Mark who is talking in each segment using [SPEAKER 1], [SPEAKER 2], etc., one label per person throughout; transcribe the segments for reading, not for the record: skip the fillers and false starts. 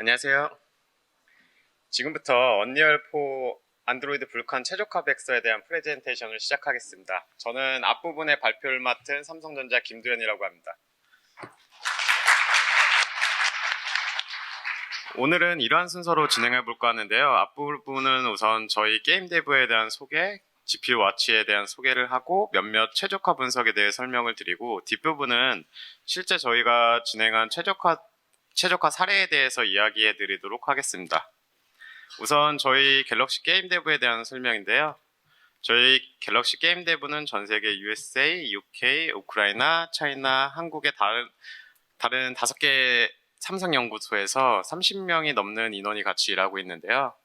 [SPEAKER 1] 안녕하세요. 지금부터 언리얼 4 안드로이드 불칸 최적화 백서에 대한 프레젠테이션을 시작하겠습니다. 저는 앞부분의 발표를 맡은 삼성전자 김두현이라고 합니다. 오늘은 이러한 순서로 진행해 볼까 하는데요. 앞부분은 우선 저희 게임 데브에 대한 소개, GPU 와치에 대한 소개를 하고 몇몇 최적화 분석에 대해 설명을 드리고, 뒷부분은 실제 저희가 진행한 최적화 사례에 대해서 이야기해 드리도록 하겠습니다. 우선 저희 갤럭시 게임 데브에 대한 설명인데요. 저희 갤럭시 게임 데브는 전 세계 USA, UK, 우크라이나, 차이나, 한국의 다른 5개 삼성 연구소에서 30명이 넘는 인원이 같이 일하고 있는데요.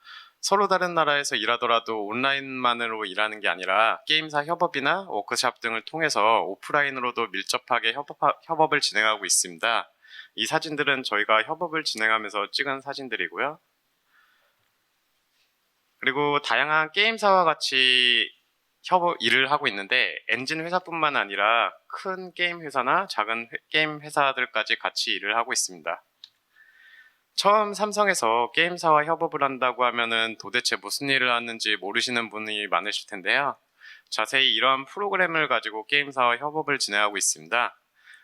[SPEAKER 1] 서로 다른 나라에서 일하더라도 온라인만으로 일하는 게 아니라 게임사 협업이나 워크샵 등을 통해서 오프라인으로도 밀접하게 협업을 진행하고 있습니다. 이 사진들은 저희가 협업을 진행하면서 찍은 사진들이고요. 그리고 다양한 게임사와 같이 일을 하고 있는데, 엔진 회사뿐만 아니라 큰 게임 회사나 작은 게임 회사들까지 같이 일을 하고 있습니다. 처음 삼성에서 게임사와 협업을 한다고 하면은 도대체 무슨 일을 하는지 모르시는 분이 많으실 텐데요. 자세히 이러한 프로그램을 가지고 게임사와 협업을 진행하고 있습니다.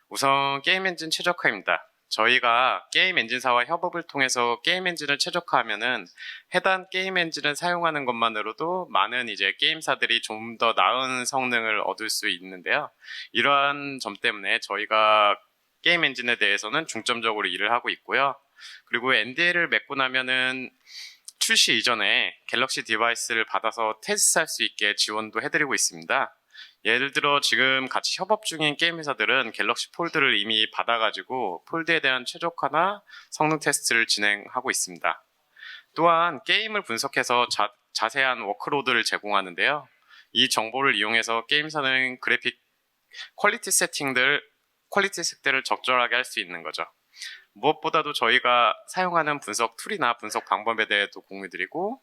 [SPEAKER 1] 우선 게임 엔진 최적화입니다. 저희가 게임 엔진사와 협업을 통해서 게임 엔진을 최적화하면은 해당 게임 엔진을 사용하는 것만으로도 많은 게임사들이 좀 더 나은 성능을 얻을 수 있는데요. 이러한 점 때문에 저희가 게임 엔진에 대해서는 중점적으로 일을 하고 있고요. 그리고 NDA를 맺고 나면은 출시 이전에 갤럭시 디바이스를 받아서 테스트할 수 있게 지원도 해드리고 있습니다. 예를 들어 지금 같이 협업 중인 게임 회사들은 갤럭시 폴드를 이미 받아가지고 폴드에 대한 최적화나 성능 테스트를 진행하고 있습니다. 또한 게임을 분석해서 자세한 워크로드를 제공하는데요. 이 정보를 이용해서 게임사는 그래픽 퀄리티 색들을 적절하게 할 수 있는 거죠. 무엇보다도 저희가 사용하는 분석 툴이나 분석 방법에 대해도 공유드리고,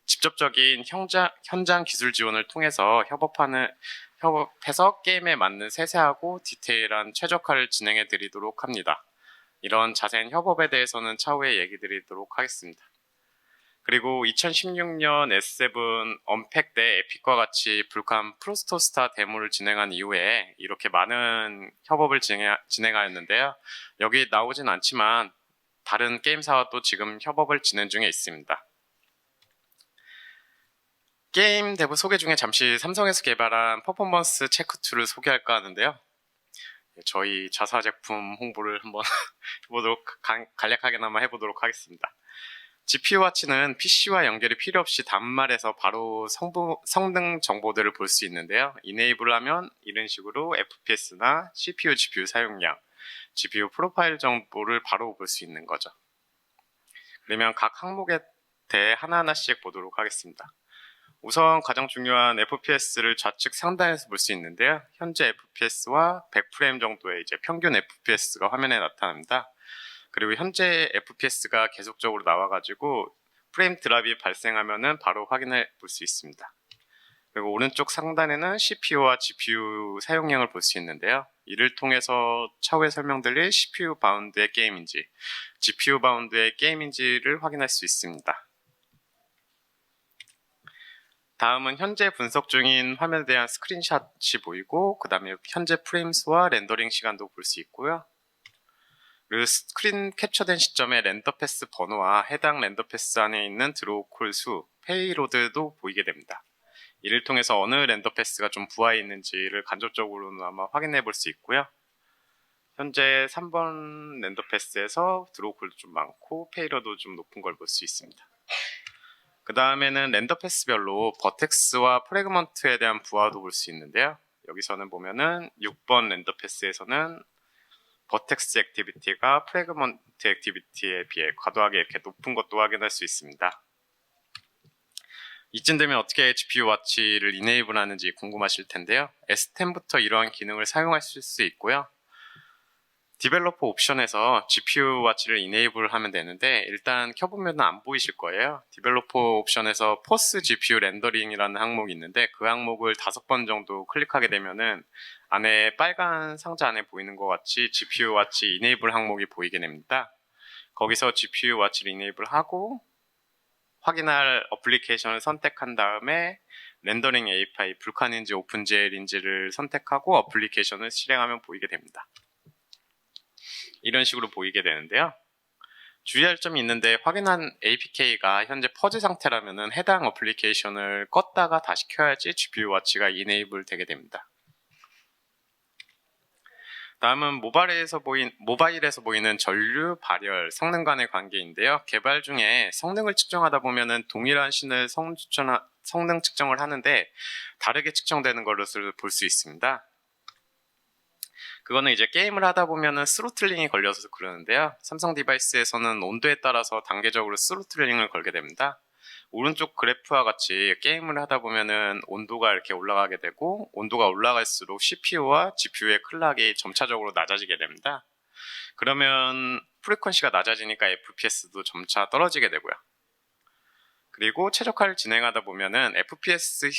[SPEAKER 1] 직접적인 현장 기술 지원을 통해서 협업해서 게임에 맞는 세세하고 디테일한 최적화를 진행해 드리도록 합니다. 이런 자세한 협업에 대해서는 차후에 얘기 드리도록 하겠습니다. 그리고 2016년 S7 언팩 때 에픽과 같이 불칸 프로스토스타 데모를 진행한 이후에 이렇게 많은 협업을 진행하였는데요. 여기 나오진 않지만 다른 게임사와 또 지금 협업을 진행 중에 있습니다. 게임 데브 소개 중에 잠시 삼성에서 개발한 퍼포먼스 체크 툴을 소개할까 하는데요. 저희 자사 제품 홍보를 한번 간략하게나마 해보도록 하겠습니다. GPU 와치는 PC와 연결이 필요 없이 단말에서 바로 성능 정보들을 볼 수 있는데요. 이네이블을 하면 이런 식으로 FPS나 CPU, GPU 사용량, GPU 프로파일 정보를 바로 볼 수 있는 거죠. 그러면 각 항목에 대해 하나하나씩 보도록 하겠습니다. 우선 가장 중요한 FPS를 좌측 상단에서 볼 수 있는데요. 현재 FPS와 100프레임 정도의 평균 FPS가 화면에 나타납니다. 그리고 현재 FPS가 계속적으로 나와가지고 프레임 드랍이 발생하면은 바로 확인해 볼 수 있습니다. 그리고 오른쪽 상단에는 CPU와 GPU 사용량을 볼 수 있는데요. 이를 통해서 차후에 설명드릴 CPU 바운드의 게임인지, GPU 바운드의 게임인지를 확인할 수 있습니다. 다음은 현재 분석 중인 화면에 대한 스크린샷이 보이고, 그 다음에 현재 프레임 수와 렌더링 시간도 볼 수 있고요. 그리고 스크린 캡처된 시점의 렌더 패스 번호와 해당 렌더 패스 안에 있는 드로우 콜 수, 페이로드도 보이게 됩니다. 이를 통해서 어느 렌더 패스가 좀 부하해 있는지를 간접적으로는 아마 확인해 볼 수 있고요. 현재 3번 렌더 패스에서 드로우 콜도 좀 많고 페이로드 좀 높은 걸 볼 수 있습니다. 그 다음에는 렌더 패스별로 버텍스와 프래그먼트에 대한 부하도 볼 수 있는데요. 여기서는 보면은 6번 렌더 패스에서는 버텍스 액티비티가 프래그먼트 액티비티에 비해 과도하게 이렇게 높은 것도 확인할 수 있습니다. 이쯤 되면 어떻게 GPU 와치를 이네이블 하는지 궁금하실 텐데요. S10부터 이러한 기능을 사용하실 수 있고요. 디벨로퍼 옵션에서 GPU 와치를 이네이블 하면 되는데, 일단 켜보면 안 보이실 거예요. 디벨로퍼 옵션에서 포스 GPU 렌더링이라는 항목이 있는데, 그 항목을 5번 정도 클릭하게 되면은 안에 빨간 상자 안에 보이는 것 같이 GPU 와치 이네이블 항목이 보이게 됩니다. 거기서 GPU 와치를 이네이블하고 확인할 어플리케이션을 선택한 다음에 렌더링 API 불칸인지 오픈GL인지를 선택하고 어플리케이션을 실행하면 보이게 됩니다. 이런 식으로 보이게 되는데요. 주의할 점이 있는데 확인한 APK가 현재 퍼즈 상태라면 해당 어플리케이션을 껐다가 다시 켜야지 GPU 와치가 이네이블 되게 됩니다. 다음은 모바일에서 보이는 전류, 발열, 성능 간의 관계인데요. 개발 중에 성능을 측정하다 보면 동일한 신을 성능 측정을 하는데 다르게 측정되는 것을 볼 수 있습니다. 그거는 이제 게임을 하다 보면은 스로틀링이 걸려서 그러는데요. 삼성 디바이스에서는 온도에 따라서 단계적으로 스로틀링을 걸게 됩니다. 오른쪽 그래프와 같이 게임을 하다 보면은 온도가 이렇게 올라가게 되고 온도가 올라갈수록 CPU와 GPU의 클락이 점차적으로 낮아지게 됩니다. 그러면 프리퀀시가 낮아지니까 FPS도 점차 떨어지게 되고요. 그리고 최적화를 진행하다 보면은 FPS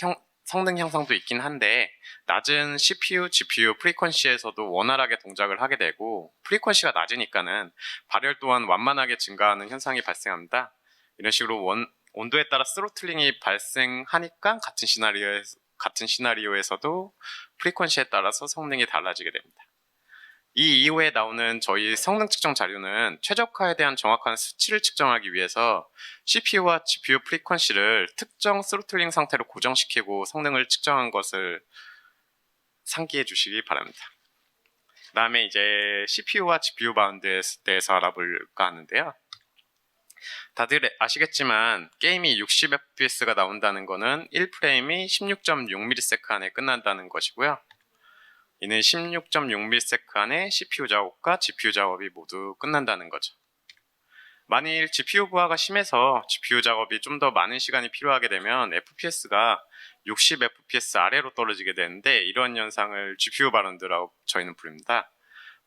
[SPEAKER 1] 성능 향상도 있긴 한데 낮은 CPU, GPU 프리퀀시에서도 원활하게 동작을 하게 되고 프리퀀시가 낮으니까는 발열 또한 완만하게 증가하는 현상이 발생합니다. 이런 식으로 온도에 따라 스로틀링이 발생하니까 같은 시나리오에서도 프리퀀시에 따라서 성능이 달라지게 됩니다. 이 이후에 나오는 저희 성능 측정 자료는 최적화에 대한 정확한 수치를 측정하기 위해서 CPU와 GPU 프리퀀시를 특정 스로틀링 상태로 고정시키고 성능을 측정한 것을 상기해 주시기 바랍니다. 그 다음에 이제 CPU와 GPU 바운드에 대해서 알아볼까 하는데요. 다들 아시겠지만 게임이 60fps가 나온다는 것은 1프레임이 16.6ms 안에 끝난다는 것이고요. 이는 16.6ms 안에 CPU 작업과 GPU 작업이 모두 끝난다는 거죠. 만일 GPU 부하가 심해서 GPU 작업이 좀 더 많은 시간이 필요하게 되면 FPS가 60fps 아래로 떨어지게 되는데 이런 현상을 GPU 바운드라고 저희는 부릅니다.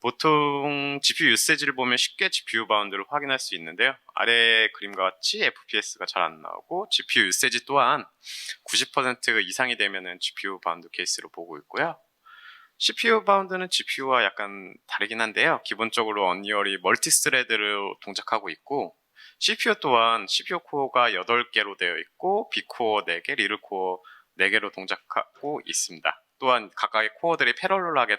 [SPEAKER 1] 보통 GPU 유세지를 보면 쉽게 GPU 바운드를 확인할 수 있는데요. 아래 그림과 같이 FPS가 잘 안 나오고 GPU 유세지 또한 90% 이상이 되면 GPU 바운드 케이스로 보고 있고요. CPU 바운드는 GPU와 약간 다르긴 한데요. 기본적으로 언리얼이 멀티스레드로 동작하고 있고 CPU 또한 CPU 코어가 8개로 되어 있고 B코어 4개, 리들코어 4개로 동작하고 있습니다. 또한 각각의 코어들이 패러럴하게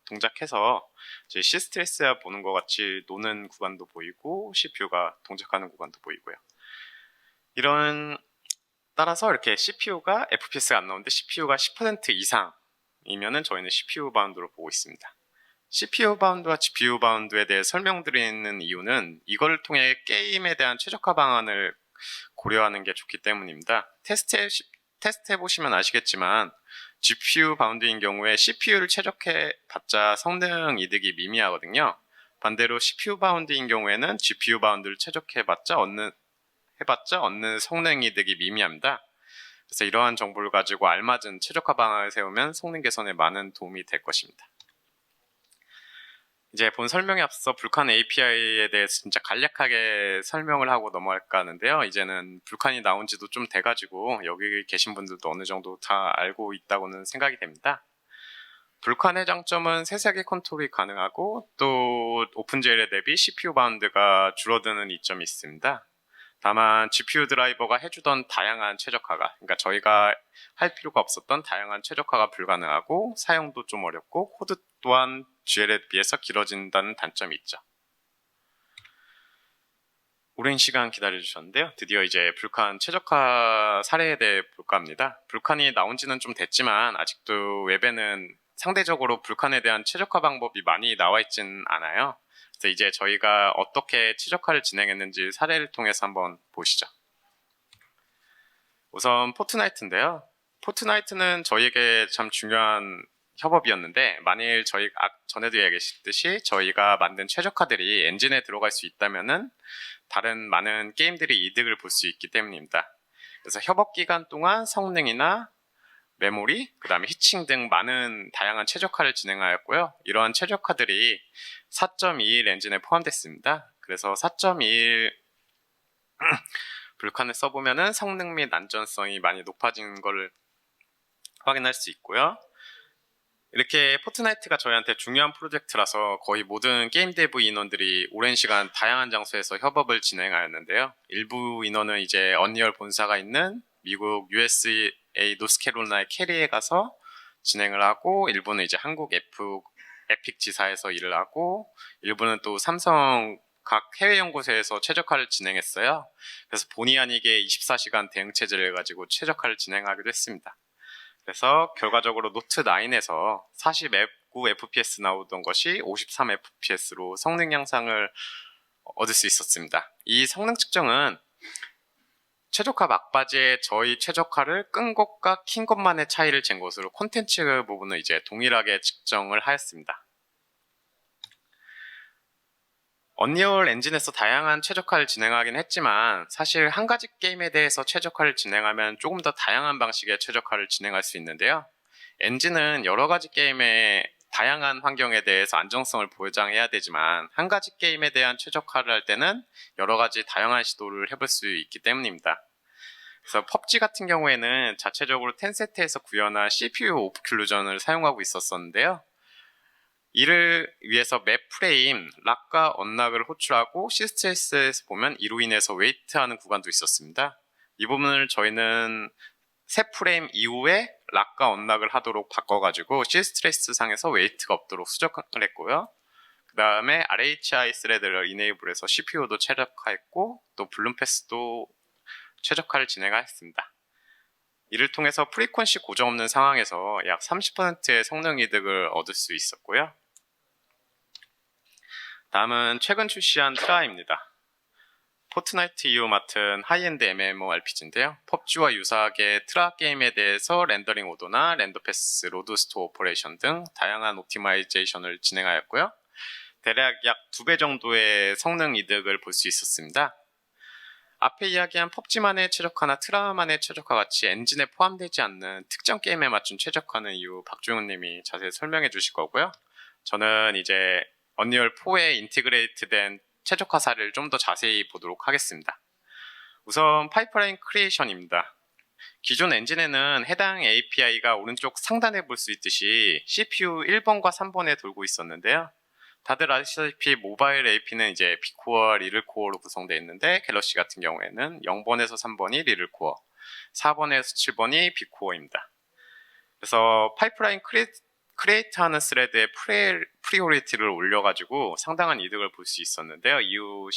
[SPEAKER 1] 동작해서 시스트레스야 보는 것 같이 노는 구간도 보이고 CPU가 동작하는 구간도 보이고요. 따라서 이렇게 CPU가 FPS가 안 나오는데 CPU가 10% 이상이면은 저희는 CPU 바운드로 보고 있습니다. CPU 바운드와 GPU 바운드에 대해 설명드리는 이유는 이걸 통해 게임에 대한 최적화 방안을 고려하는 게 좋기 때문입니다. 테스트해보시면 아시겠지만 GPU 바운드인 경우에 CPU를 최적해봤자 성능 이득이 미미하거든요. 반대로 CPU 바운드인 경우에는 GPU 바운드를 최적해봤자 얻는 성능 이득이 미미합니다. 그래서 이러한 정보를 가지고 알맞은 최적화 방안을 세우면 성능 개선에 많은 도움이 될 것입니다. 이제 본 설명에 앞서 불칸 API에 대해서 진짜 간략하게 설명을 하고 넘어갈까 하는데요. 이제는 불칸이 나온 지도 좀 돼가지고 여기 계신 분들도 어느 정도 다 알고 있다고는 생각이 됩니다. 불칸의 장점은 세세하게 컨트롤이 가능하고 또 오픈GL에 대비 CPU 바운드가 줄어드는 이점이 있습니다. 다만 GPU 드라이버가 해주던 다양한 최적화가, 그러니까 저희가 할 필요가 없었던 다양한 최적화가 불가능하고 사용도 좀 어렵고 코드 또한 GL에 비해서 길어진다는 단점이 있죠. 오랜 시간 기다려주셨는데요. 드디어 이제 불칸 최적화 사례에 대해 볼까 합니다. 불칸이 나온 지는 좀 됐지만 아직도 웹에는 상대적으로 불칸에 대한 최적화 방법이 많이 나와 있진 않아요. 그래서 이제 저희가 어떻게 최적화를 진행했는지 사례를 통해서 한번 보시죠. 우선 포트나이트인데요. 포트나이트는 저희에게 참 중요한 협업이었는데 만일 전에도 얘기했듯이 저희가 만든 최적화들이 엔진에 들어갈 수 있다면은 다른 많은 게임들이 이득을 볼 수 있기 때문입니다. 그래서 협업 기간 동안 성능이나 메모리, 그 다음에 히칭 등 많은 다양한 최적화를 진행하였고요. 이러한 최적화들이 4.21 엔진에 포함됐습니다. 그래서 4.21 불칸을 써보면은 성능 및 안전성이 많이 높아진 걸 확인할 수 있고요. 이렇게 포트나이트가 저희한테 중요한 프로젝트라서 거의 모든 게임 데브 인원들이 오랜 시간 다양한 장소에서 협업을 진행하였는데요. 일부 인원은 이제 언리얼 본사가 있는 미국 USA 노스캐롤라이나 캐리에 가서 진행을 하고, 일부는 이제 한국 에픽 지사에서 일을 하고, 일부는 또 삼성 각 해외 연구소에서 최적화를 진행했어요. 그래서 본의 아니게 24시간 대응 체제를 가지고 최적화를 진행하기도 했습니다. 그래서 결과적으로 노트 9에서 49 FPS 나오던 것이 53 FPS로 성능 향상을 얻을 수 있었습니다. 이 성능 측정은 최적화 막바지에 저희 최적화를 끈 것과 킨 것만의 차이를 잰 것으로 콘텐츠 부분을 이제 동일하게 측정을 하였습니다. 언리얼 엔진에서 다양한 최적화를 진행하긴 했지만 사실 한 가지 게임에 대해서 최적화를 진행하면 조금 더 다양한 방식의 최적화를 진행할 수 있는데요. 엔진은 여러 가지 게임의 다양한 환경에 대해서 안정성을 보장해야 되지만 한 가지 게임에 대한 최적화를 할 때는 여러 가지 다양한 시도를 해볼 수 있기 때문입니다. 그래서 펍지 같은 경우에는 자체적으로 텐세트에서 구현한 CPU 오프클루전을 사용하고 있었는데요. 이를 위해서 맵 프레임, 락과 언락을 호출하고 시스트레스에서 보면 이로 인해서 웨이트하는 구간도 있었습니다. 이 부분을 저희는 새 프레임 이후에 락과 언락을 하도록 바꿔가지고 시스트레스 상에서 웨이트가 없도록 수정을 했고요. 그 다음에 RHI 스레드를 이네이블해서 CPU도 최적화했고 또 블룸 패스도 최적화를 진행하였습니다. 이를 통해서 프리퀀시 고정 없는 상황에서 약 30%의 성능 이득을 얻을 수 있었고요. 다음은 최근 출시한 트라입니다. 포트나이트 이후 맡은 하이엔드 MMORPG인데요. 펍지와 유사하게 트라 게임에 대해서 렌더링 오도나 렌더패스, 로드 스토어 오퍼레이션 등 다양한 옵티마이제이션을 진행하였고요. 대략 약 2배 정도의 성능 이득을 볼 수 있었습니다. 앞에 이야기한 펍지만의 최적화나 트라만의 최적화 같이 엔진에 포함되지 않는 특정 게임에 맞춘 최적화는 이후 박종훈 님이 자세히 설명해 주실 거고요. 저는 이제 언리얼 4에 인티그레이트된 최적화 사례를 좀 더 자세히 보도록 하겠습니다. 우선 파이프라인 크리에이션입니다. 기존 엔진에는 해당 API가 오른쪽 상단에 볼 수 있듯이 CPU 1번과 3번에 돌고 있었는데요. 다들 아시다시피 모바일 AP는 이제 B코어, 리들코어로 구성되어 있는데 갤럭시 같은 경우에는 0번에서 3번이 리들코어, 4번에서 7번이 B코어입니다. 그래서 파이프라인 크리에이트하는 스레드의 프리오리티를 올려가지고 상당한 이득을 볼 수 있었는데요. 이후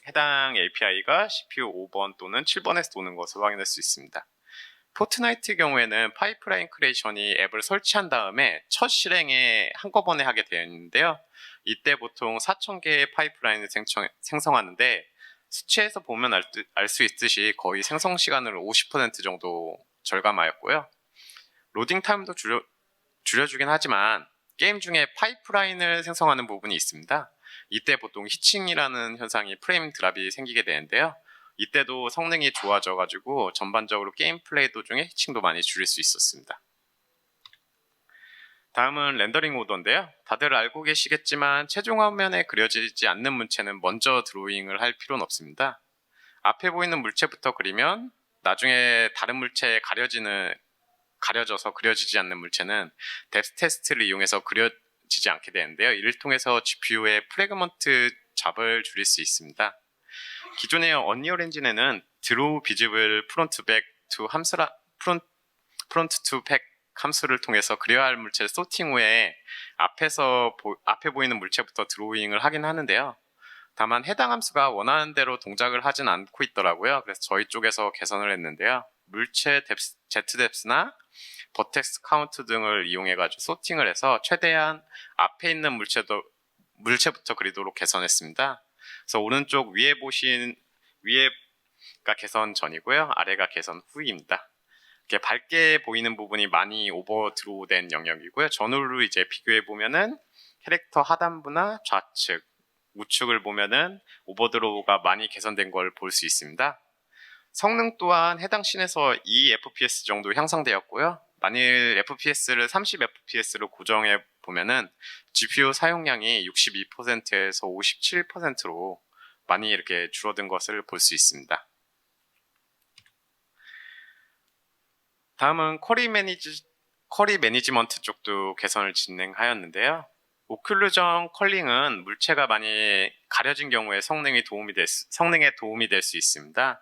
[SPEAKER 1] 해당 API가 CPU 5번 또는 7번에서 도는 것을 확인할 수 있습니다. 포트나이트 경우에는 파이프라인 크리에이션이 앱을 설치한 다음에 첫 실행에 한꺼번에 하게 되어 있는데요. 이때 보통 4,000개의 파이프라인을 생성하는데 수치에서 보면 알 수 있듯이 거의 생성 시간을 50% 정도 절감하였고요. 로딩 타임도 줄여주긴 하지만 게임 중에 파이프라인을 생성하는 부분이 있습니다. 이때 보통 히칭이라는 현상이 프레임 드랍이 생기게 되는데요. 이때도 성능이 좋아져가지고 전반적으로 게임 플레이 도중에 히칭도 많이 줄일 수 있었습니다. 다음은 렌더링 오더인데요. 다들 알고 계시겠지만 최종 화면에 그려지지 않는 물체는 먼저 드로잉을 할 필요는 없습니다. 앞에 보이는 물체부터 그리면 나중에 다른 물체에 가려져서 그려지지 않는 물체는 뎁스 테스트를 이용해서 그려지지 않게 되는데요. 이를 통해서 GPU의 프래그먼트 잡을 줄일 수 있습니다. 기존의 언리얼 엔진에는 드로우 비지블 프론트 투 백 함수를 통해서 그려야 할 물체를 소팅 후에 앞에 보이는 물체부터 드로잉을 하긴 하는데요. 다만 해당 함수가 원하는 대로 동작을 하진 않고 있더라고요. 그래서 저희 쪽에서 개선을 했는데요. 물체 Z뎁스나 버텍스 카운트 등을 이용해가지고 소팅을 해서 최대한 앞에 있는 물체부터 그리도록 개선했습니다. 그래서 오른쪽 위에가 개선 전이고요. 아래가 개선 후입니다. 이렇게 밝게 보이는 부분이 많이 오버드로우된 영역이고요. 전후로 이제 비교해 보면은 캐릭터 하단부나 좌측, 우측을 보면은 오버드로우가 많이 개선된 걸 볼 수 있습니다. 성능 또한 해당 씬에서 2 FPS 정도 향상되었고요. 만일 FPS를 30 FPS로 고정해 보면은 GPU 사용량이 62%에서 57%로 많이 이렇게 줄어든 것을 볼 수 있습니다. 다음은 쿼리 쿼리 매니지먼트 쪽도 개선을 진행하였는데요. 오클루전 컬링은 물체가 많이 가려진 경우에 성능에 도움이 될 수 있습니다.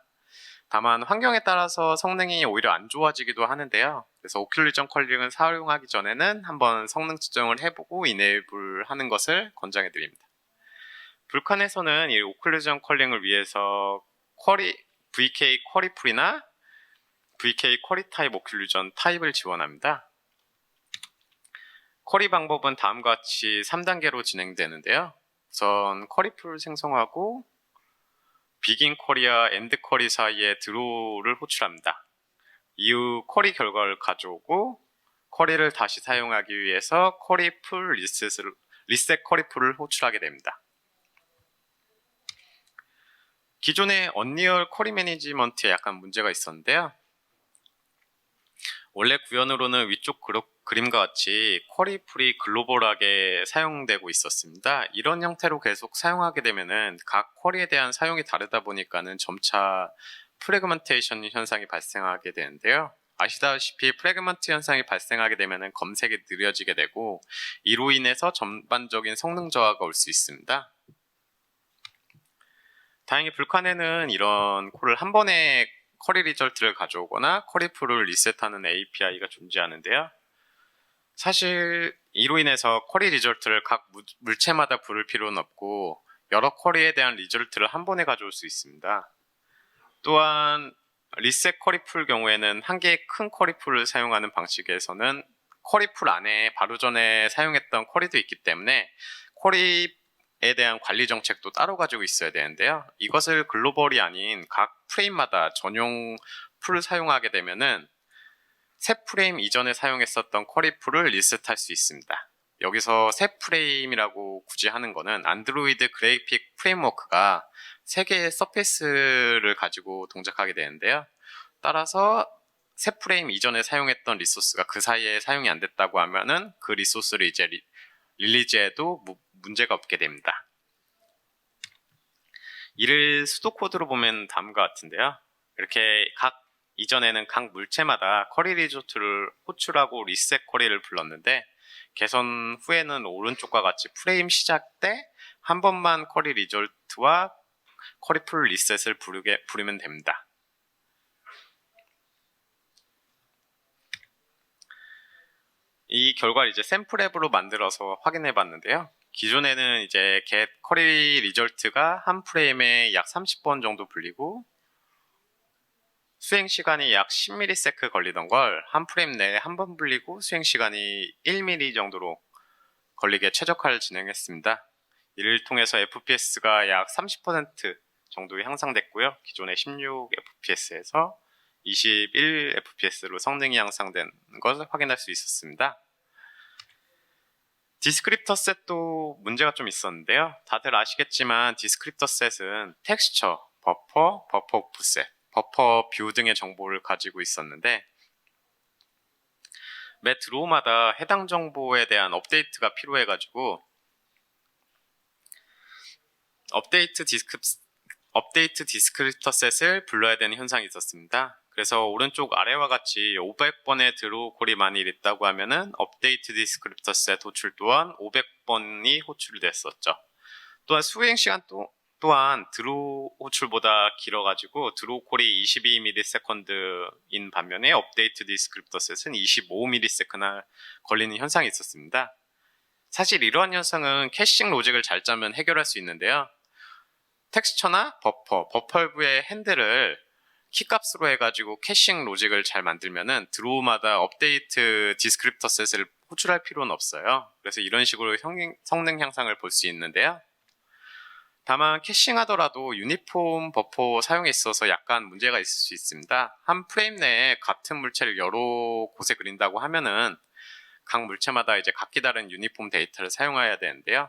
[SPEAKER 1] 다만 환경에 따라서 성능이 오히려 안 좋아지기도 하는데요. 그래서 오클루전 컬링을 사용하기 전에는 한번 성능 측정을 해보고 이네이블 하는 것을 권장해 드립니다. 불칸에서는 이 오클루전 컬링을 위해서 VK 쿼리 풀이나 VK 쿼리 타입 오클루전 타입을 지원합니다. 쿼리 방법은 다음과 같이 3단계로 진행되는데요. 우선 쿼리풀 생성하고 비긴 쿼리와 엔드 쿼리 사이에 드로우를 호출합니다. 이후 쿼리 결과를 가져오고 쿼리를 다시 사용하기 위해서 쿼리풀 리셋 쿼리풀을 호출하게 됩니다. 기존의 언리얼 쿼리 매니지먼트에 약간 문제가 있었는데요. 원래 구현으로는 위쪽 그림과 같이 쿼리풀이 글로벌하게 사용되고 있었습니다. 이런 형태로 계속 사용하게 되면은 각 쿼리에 대한 사용이 다르다 보니까는 점차 프래그먼테이션 현상이 발생하게 되는데요. 아시다시피 프래그먼트 현상이 발생하게 되면은 검색이 느려지게 되고 이로 인해서 전반적인 성능 저하가 올 수 있습니다. 다행히 불칸에는 이런 콜을 한 번에 쿼리 리절트를 가져오거나 쿼리풀을 리셋하는 API가 존재하는데요. 사실 이로 인해서 쿼리 리절트를 각 물체마다 부를 필요는 없고 여러 쿼리에 대한 리절트를 한 번에 가져올 수 있습니다. 또한 리셋 쿼리풀 경우에는 한 개의 큰 쿼리풀을 사용하는 방식에서는 쿼리풀 안에 바로 전에 사용했던 쿼리도 있기 때문에 쿼리에 대한 관리 정책도 따로 가지고 있어야 되는데요. 이것을 글로벌이 아닌 각 프레임마다 전용 풀을 사용하게 되면은 새 프레임 이전에 사용했었던 쿼리풀을 리셋할 수 있습니다. 여기서 새 프레임이라고 굳이 하는 거는 안드로이드 그래픽 프레임워크가 3개의 서페이스를 가지고 동작하게 되는데요. 따라서 새 프레임 이전에 사용했던 리소스가 그 사이에 사용이 안 됐다고 하면은 그 리소스를 이제 릴리즈해도 문제가 없게 됩니다. 이를 수도 코드로 보면 다음과 같은데요. 이렇게 이전에는 각 물체마다 쿼리 리조트를 호출하고 리셋 쿼리를 불렀는데 개선 후에는 오른쪽과 같이 프레임 시작 때 한 번만 쿼리 리졸트와 쿼리풀 리셋을 부르면 됩니다. 이 결과를 이제 샘플 앱으로 만들어서 확인해 봤는데요. 기존에는 이제 get 쿼리 리졸트가 한 프레임에 약 30번 정도 불리고 수행 시간이 약 10ms 걸리던 걸 한 프레임 내에 한 번 불리고 수행 시간이 1ms 정도로 걸리게 최적화를 진행했습니다. 이를 통해서 FPS가 약 30% 정도 향상됐고요. 기존의 16fps에서 21fps로 성능이 향상된 것을 확인할 수 있었습니다. 디스크립터 셋도 문제가 좀 있었는데요. 다들 아시겠지만 디스크립터 셋은 텍스처, 버퍼 오프셋, 버퍼 뷰 등의 정보를 가지고 있었는데 매 드로우마다 해당 정보에 대한 업데이트가 필요해가지고 업데이트 디스크립터 셋을 불러야 되는 현상이 있었습니다. 그래서 오른쪽 아래와 같이 500번의 드로우 콜이 만일 있다고 하면은 업데이트 디스크립터 셋 호출 또한 500번이 호출됐었죠. 또한 수행 시간 또한 드로우 호출보다 길어가지고 드로우 콜이 22ms인 반면에 업데이트 디스크립터 셋은 25ms나 걸리는 현상이 있었습니다. 사실 이러한 현상은 캐싱 로직을 잘 짜면 해결할 수 있는데요. 텍스처나 버퍼부의 핸들을 키값으로 해가지고 캐싱 로직을 잘 만들면은 드로우마다 업데이트 디스크립터 셋을 호출할 필요는 없어요. 그래서 이런 식으로 성능 향상을 볼 수 있는데요. 다만 캐싱하더라도 유니폼 버퍼 사용에 있어서 약간 문제가 있을 수 있습니다. 한 프레임 내에 같은 물체를 여러 곳에 그린다고 하면은 각 물체마다 이제 각기 다른 유니폼 데이터를 사용해야 되는데요.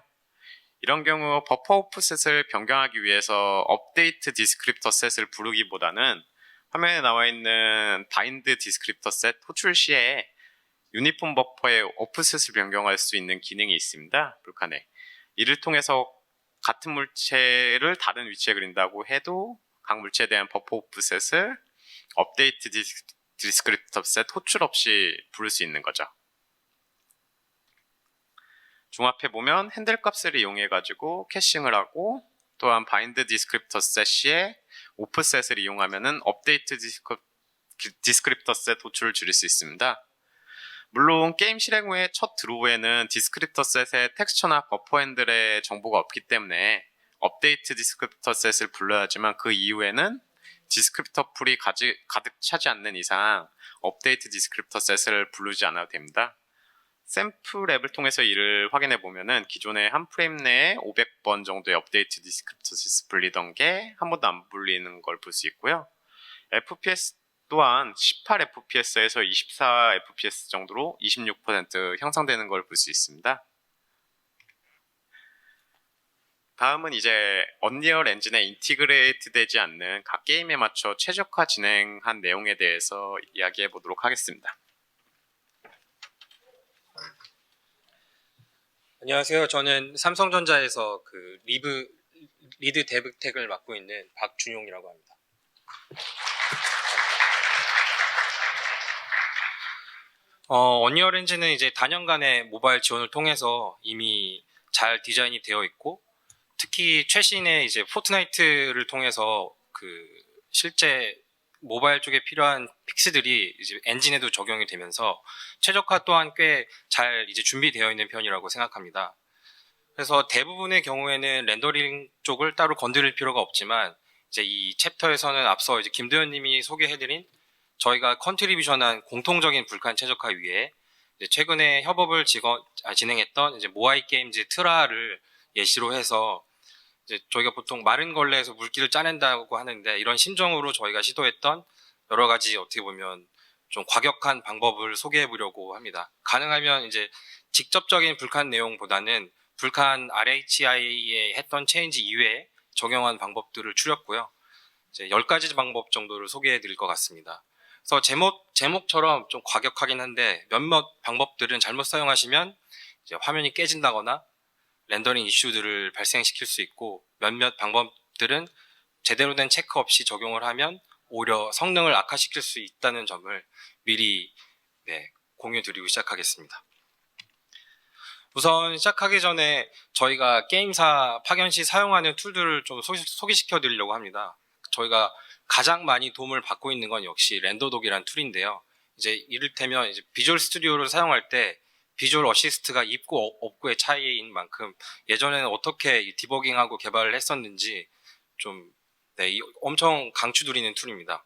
[SPEAKER 1] 이런 경우 버퍼 오프셋을 변경하기 위해서 업데이트 디스크립터 셋을 부르기보다는 화면에 나와 있는 바인드 디스크립터 셋 호출 시에 유니폼 버퍼의 오프셋을 변경할 수 있는 기능이 있습니다. 불칸에. 이를 통해서 같은 물체를 다른 위치에 그린다고 해도 각 물체에 대한 버퍼 오프셋을 업데이트 디스크립터셋 호출 없이 부를 수 있는 거죠. 종합해보면 핸들 값을 이용해가지고 캐싱을 하고 또한 바인드 디스크립터 셋 시에 오프셋을 이용하면은 업데이트 디스크립터 셋 호출을 줄일 수 있습니다. 물론 게임 실행 후에 첫 드로우에는 디스크립터 셋의 텍스처나 버퍼 핸들의 정보가 없기 때문에 업데이트 디스크립터 셋을 불러야지만 그 이후에는 디스크립터 풀이 가득 차지 않는 이상 업데이트 디스크립터 셋을 부르지 않아도 됩니다. 샘플 앱을 통해서 이를 확인해 보면은 기존에 한 프레임 내에 500번 정도의 업데이트 디스크립터 셋을 불리던 게 한 번도 안 불리는 걸 볼 수 있고요. FPS 또한 18fps에서 24fps 정도로 26% 향상되는 걸 볼 수 있습니다. 다음은 이제 언리얼 엔진에 인티그레이트 되지 않는 각 게임에 맞춰 최적화 진행한 내용에 대해서 이야기해 보도록 하겠습니다.
[SPEAKER 2] 안녕하세요. 저는 삼성전자에서 그 리드 데브텍을 맡고 있는 박준용이라고 합니다. 언리얼 엔진은 이제 단연간의 모바일 지원을 통해서 이미 잘 디자인이 되어 있고, 특히 최신의 이제 포트나이트를 통해서 그 실제 모바일 쪽에 필요한 픽스들이 이제 엔진에도 적용이 되면서 최적화 또한 꽤 잘 이제 준비되어 있는 편이라고 생각합니다. 그래서 대부분의 경우에는 렌더링 쪽을 따로 건드릴 필요가 없지만, 이제 이 챕터에서는 앞서 이제 김도현님이 소개해드린 저희가 컨트리뷰션한 공통적인 불칸 최적화 위에 이제 최근에 협업을 진행했던 이제 모아이 게임즈 트라를 예시로 해서 이제 저희가 보통 마른 걸레에서 물기를 짜낸다고 하는데, 이런 심정으로 저희가 시도했던 여러 가지 어떻게 보면 좀 과격한 방법을 소개해 보려고 합니다. 가능하면 이제 직접적인 불칸 내용보다는 불칸 RHI에 했던 체인지 이외에 적용한 방법들을 추렸고요. 이제 10가지 방법 정도를 소개해 드릴 것 같습니다. 그래서 제목처럼 좀 과격하긴 한데 몇몇 방법들은 잘못 사용하시면 이제 화면이 깨진다거나 렌더링 이슈들을 발생시킬 수 있고, 몇몇 방법들은 제대로 된 체크 없이 적용을 하면 오히려 성능을 악화시킬 수 있다는 점을 미리 공유 드리고 시작하겠습니다. 우선 시작하기 전에 저희가 게임사 파견 시 사용하는 툴들을 좀 소개시켜 드리려고 합니다. 저희가 가장 많이 도움을 받고 있는 건 역시 렌더독이라는 툴인데요. 이제 이를테면 이제 비주얼 스튜디오를 사용할 때 비주얼 어시스트가 있고 없고의 차이인 만큼 예전에는 어떻게 디버깅하고 개발을 했었는지 좀 엄청 강추드리는 툴입니다.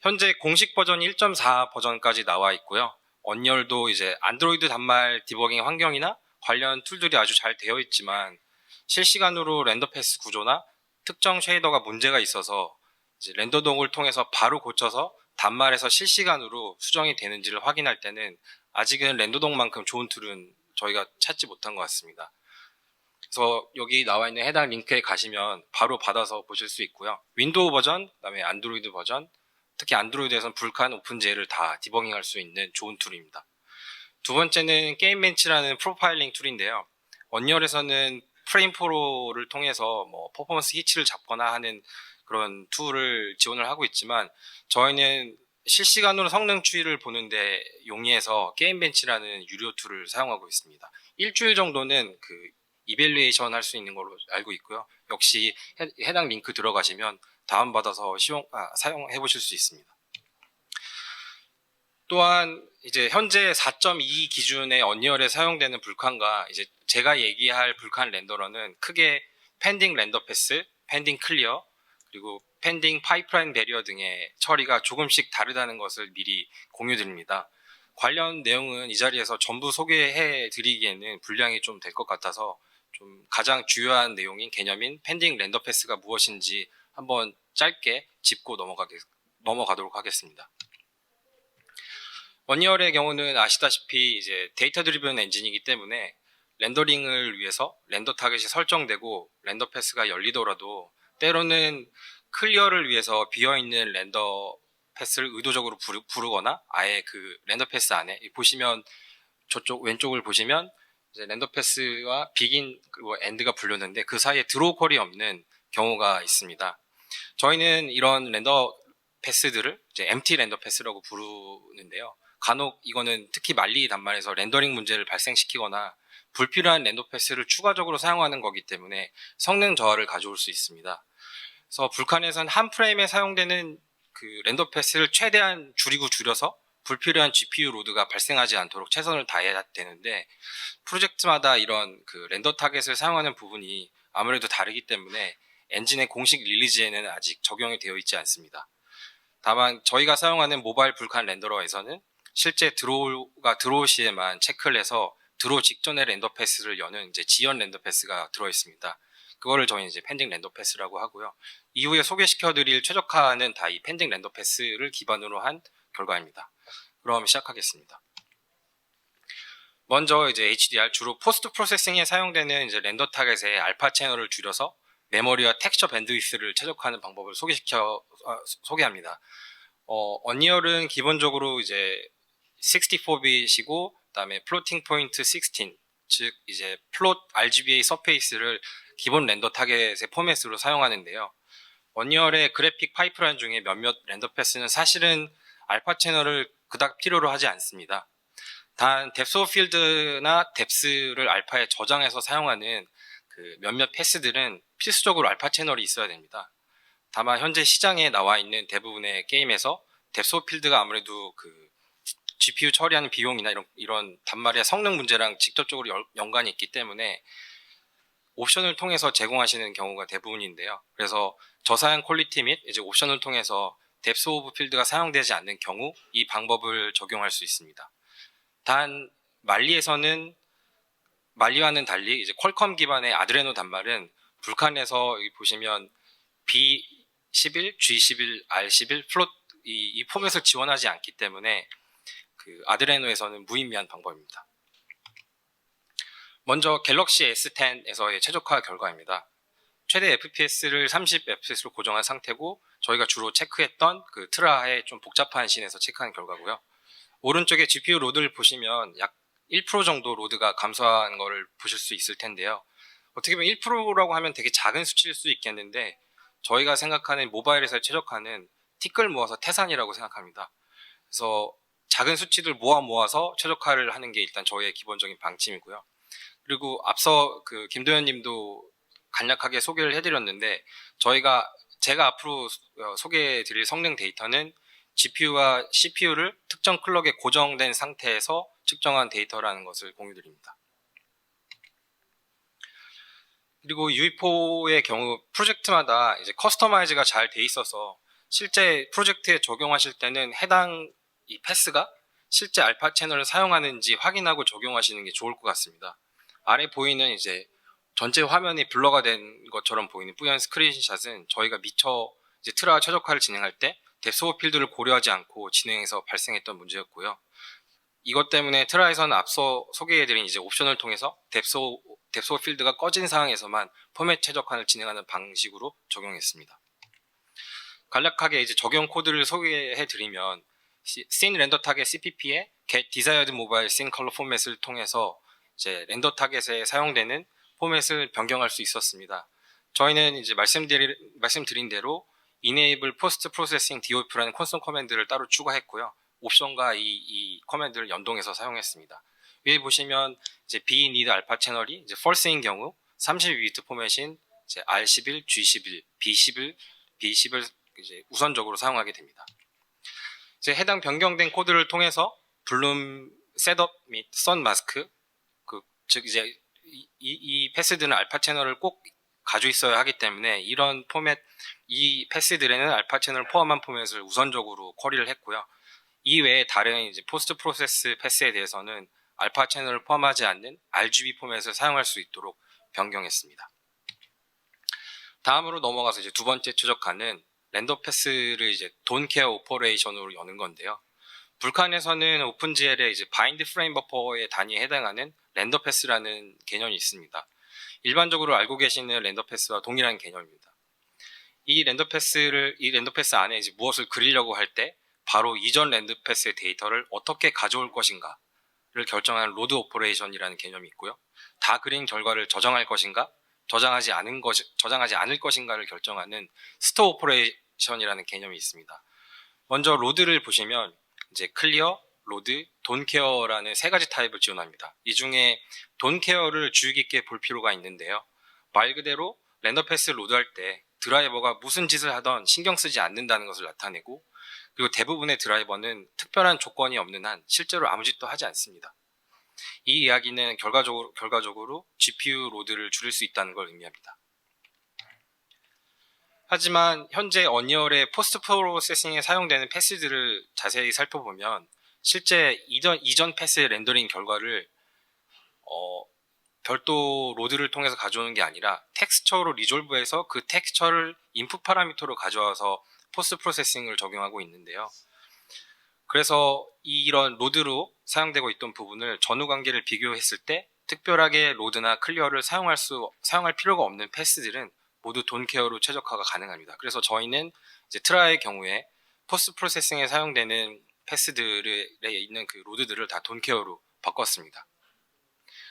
[SPEAKER 2] 현재 공식 버전 1.4 버전까지 나와 있고요. 언리얼도 이제 안드로이드 단말 디버깅 환경이나 관련 툴들이 아주 잘 되어 있지만, 실시간으로 렌더 패스 구조나 특정 쉐이더가 문제가 있어서 이제 렌더독을 통해서 바로 고쳐서 단말에서 실시간으로 수정이 되는지를 확인할 때는 아직은 렌더독만큼 좋은 툴은 저희가 찾지 못한 것 같습니다. 그래서 여기 나와 있는 해당 링크에 가시면 바로 받아서 보실 수 있고요. 윈도우 버전, 그다음에 안드로이드 버전, 특히 안드로이드에서는 불칸, 오픈GL을 다 디버깅할 수 있는 좋은 툴입니다. 두 번째는 게임벤치라는 프로파일링 툴인데요. 언리얼에서는 프레임4를 통해서 뭐 퍼포먼스 히치를 잡거나 하는 그런 툴을 지원을 하고 있지만, 저희는 실시간으로 성능 추이를 보는데 용이해서 게임벤치라는 유료 툴을 사용하고 있습니다. 일주일 정도는 그 이밸리에이션 할 수 있는 걸로 알고 있고요. 역시 해당 링크 들어가시면 다운받아서 사용해 보실 수 있습니다. 또한 이제 현재 4.2 기준의 언리얼에 사용되는 불칸과 이제 제가 얘기할 불칸 렌더러는 크게 펜딩 렌더 패스, 펜딩 클리어, 그리고 펜딩 파이프라인 배리어 등의 처리가 조금씩 다르다는 것을 미리 공유드립니다. 관련 내용은 이 자리에서 전부 소개해 드리기에는 분량이 좀 될 것 같아서 좀 가장 주요한 내용인 개념인 펜딩 렌더 패스가 무엇인지 한번 짧게 짚고 넘어가도록 하겠습니다. 언리얼의 경우는 아시다시피 이제 데이터 드리븐 엔진이기 때문에 렌더링을 위해서 렌더 타겟이 설정되고 렌더 패스가 열리더라도 때로는 클리어를 위해서 비어있는 렌더 패스를 의도적으로 부르거나 아예 그 렌더 패스 안에 보시면 저쪽 왼쪽을 보시면 이제 렌더 패스와 비긴 그리고 엔드가 불렸는데 그 사이에 드로우 콜이 없는 경우가 있습니다. 저희는 이런 렌더 패스들을 이제 empty 렌더 패스라고 부르는데요. 간혹 이거는 특히 말리 단말에서 렌더링 문제를 발생시키거나 불필요한 렌더 패스를 추가적으로 사용하는 거기 때문에 성능 저하를 가져올 수 있습니다. 그래서 불칸에선 한 프레임에 사용되는 그 렌더 패스를 최대한 줄여서 불필요한 GPU 로드가 발생하지 않도록 최선을 다해야 되는데, 프로젝트마다 이런 그 렌더 타겟을 사용하는 부분이 아무래도 다르기 때문에 엔진의 공식 릴리즈에는 아직 적용이 되어 있지 않습니다. 다만 저희가 사용하는 모바일 불칸 렌더러에서는 실제 드로우가 들어올 시에만 체크를 해서 들어오 직전에 렌더 패스를 여는 이제 지연 렌더 패스가 들어 있습니다. 그거를 저희 이제 펜딩 렌더 패스라고 하고요. 이후에 소개시켜드릴 최적화는 다 이 펜딩 렌더 패스를 기반으로 한 결과입니다. 그럼 시작하겠습니다. 먼저 이제 HDR 주로 포스트 프로세싱에 사용되는 이제 렌더 타겟의 알파 채널을 줄여서 메모리와 텍스처 밴드위스를 최적화하는 방법을 소개합니다. 언리얼은 기본적으로 이제 64bit이고 그다음에 플로팅 포인트 16, 즉 이제 플롯 RGBA 서페이스를 기본 렌더 타겟의 포맷으로 사용하는데요. 언리얼의 그래픽 파이프라인 중에 몇몇 렌더 패스는 사실은 알파 채널을 그닥 필요로 하지 않습니다. 단 뎁스 오브 필드나 뎁스를 알파에 저장해서 사용하는 그 몇몇 패스들은 필수적으로 알파 채널이 있어야 됩니다. 다만 현재 시장에 나와 있는 대부분의 게임에서 뎁스 오브 필드가 아무래도 그 GPU 처리하는 비용이나 이런 단말의 성능 문제랑 직접적으로 연관이 있기 때문에 옵션을 통해서 제공하시는 경우가 대부분인데요. 그래서 저사양 퀄리티 및 이제 옵션을 통해서 뎁스 오브 필드가 사용되지 않는 경우 이 방법을 적용할 수 있습니다. 단 말리와는 달리 이제 퀄컴 기반의 아드레노 단말은 불칸에서 여기 보시면 B11, G11, R11 플롯 이 포맷을 지원하지 않기 때문에 그 아드레노에서는 무의미한 방법입니다. 먼저 갤럭시 S10에서의 최적화 결과입니다. 최대 FPS를 30fps로 고정한 상태고 저희가 주로 체크했던 그 트라의 좀 복잡한 씬에서 체크한 결과고요. 오른쪽에 GPU 로드를 보시면 약 1% 정도 로드가 감소한 것을 보실 수 있을 텐데요. 어떻게 보면 1%라고 하면 되게 작은 수치일 수 있겠는데 저희가 생각하는 모바일에서의 최적화는 티끌 모아서 태산이라고 생각합니다. 그래서 작은 수치들 모아서 최적화를 하는 게 일단 저희의 기본적인 방침이고요. 그리고 앞서 그 김도현 님도 간략하게 소개를 해드렸는데 제가 앞으로 소개해드릴 성능 데이터는 GPU와 CPU를 특정 클럭에 고정된 상태에서 측정한 데이터라는 것을 공유드립니다. 그리고 UE4의 경우 프로젝트마다 이제 커스터마이즈가 잘 돼 있어서 실제 프로젝트에 적용하실 때는 해당 이 패스가 실제 알파 채널을 사용하는지 확인하고 적용하시는 게 좋을 것 같습니다. 아래 보이는 이제 전체 화면이 블러가 된 것처럼 보이는 뿌연 스크린샷은 저희가 미처 이제 트라 최적화를 진행할 때 뎁스 오브 필드를 고려하지 않고 진행해서 발생했던 문제였고요. 이것 때문에 트라에서는 앞서 소개해드린 이제 옵션을 통해서 뎁스 오브 필드가 꺼진 상황에서만 포맷 최적화를 진행하는 방식으로 적용했습니다. 간략하게 이제 적용 코드를 소개해드리면 씬 렌더 타겟 CPP에 get desired mobile scene color 포맷을 통해서 이제 렌더 타겟에 사용되는 포맷을 변경할 수 있었습니다. 저희는 이제 말씀드린 대로 enable post processing DOF라는 콘솔 커맨드를 따로 추가했고요. 옵션과 이 커맨드를 연동해서 사용했습니다. 위에 보시면 이제 B need 알파 채널이 이제 false인 경우 32비트 포맷인 이제 R11, G11, B11을 이제 우선적으로 사용하게 됩니다. 이제 해당 변경된 코드를 통해서 블룸 셋업 및 선 마스크, 즉 이제 이 패스들은 알파 채널을 꼭 가지고 있어야 하기 때문에 이런 포맷, 이 패스들에는 알파 채널을 포함한 포맷을 우선적으로 쿼리를 했고요. 이외에 다른 이제 포스트 프로세스 패스에 대해서는 알파 채널을 포함하지 않는 RGB 포맷을 사용할 수 있도록 변경했습니다. 다음으로 넘어가서 이제 두 번째 최적화는 렌더 패스를 이제 돈 케어 오퍼레이션으로 여는 건데요. 불칸에서는 오픈GL의 이제 바인드 프레임 버퍼의 단위에 해당하는 렌더 패스라는 개념이 있습니다. 일반적으로 알고 계시는 렌더 패스와 동일한 개념입니다. 이 렌더 패스 안에 이제 무엇을 그리려고 할 때 바로 이전 렌더 패스의 데이터를 어떻게 가져올 것인가를 결정하는 로드 오퍼레이션이라는 개념이 있고요. 다 그린 결과를 저장할 것인가, 저장하지 않을 것인가를 결정하는 스토어 오퍼레이션이라는 개념이 있습니다. 먼저 로드를 보시면 이제 클리어, 로드, 돈케어라는 세 가지 타입을 지원합니다. 이 중에 돈케어를 주의 깊게 볼 필요가 있는데요. 말 그대로 렌더 패스 로드할 때 드라이버가 무슨 짓을 하던 신경 쓰지 않는다는 것을 나타내고, 그리고 대부분의 드라이버는 특별한 조건이 없는 한 실제로 아무 짓도 하지 않습니다. 이 이야기는 결과적으로 GPU 로드를 줄일 수 있다는 걸 의미합니다. 하지만 현재 언리얼의 포스트 프로세싱에 사용되는 패스들을 자세히 살펴보면 실제 이전 패스의 렌더링 결과를 별도 로드를 통해서 가져오는 게 아니라 텍스처로 리졸브해서 그 텍스처를 인풋 파라미터로 가져와서 포스트 프로세싱을 적용하고 있는데요. 그래서 이런 로드로 사용되고 있던 부분을 전후 관계를 비교했을 때 특별하게 로드나 클리어를 사용할 필요가 없는 패스들은 모두 돈케어로 최적화가 가능합니다. 그래서 저희는 이제 트라의 경우에 포스트 프로세싱에 사용되는 패스들에 있는 그 로드들을 다 돈케어로 바꿨습니다.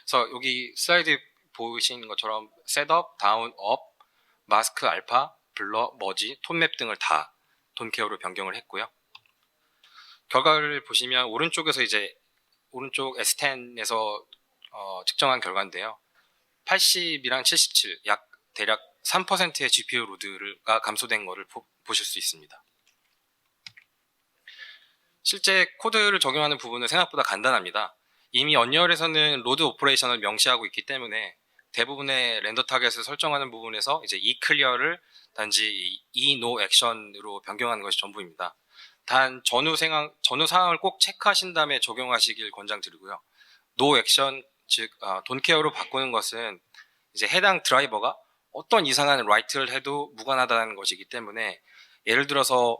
[SPEAKER 2] 그래서 여기 슬라이드 보이시는 것처럼 셋업, 다운, 업, 마스크, 알파, 블러, 머지, 톤맵 등을 다 돈케어로 변경을 했고요. 결과를 보시면 오른쪽에서 이제 오른쪽 S10에서 측정한 결과인데요. 80이랑 77, 대략 3%의 GPU 로드가 감소된 것을 보실 수 있습니다. 실제 코드를 적용하는 부분은 생각보다 간단합니다. 이미 언리얼에서는 로드 오퍼레이션을 명시하고 있기 때문에 대부분의 렌더 타겟을 설정하는 부분에서 이제 이 클리어를 단지 이 노 액션으로 변경하는 것이 전부입니다. 단 전후 상황을 꼭 체크하신 다음에 적용하시길 권장드리고요. 노 액션, 즉 돈케어로 바꾸는 것은 이제 해당 드라이버가 어떤 이상한 라이트를 해도 무관하다는 것이기 때문에, 예를 들어서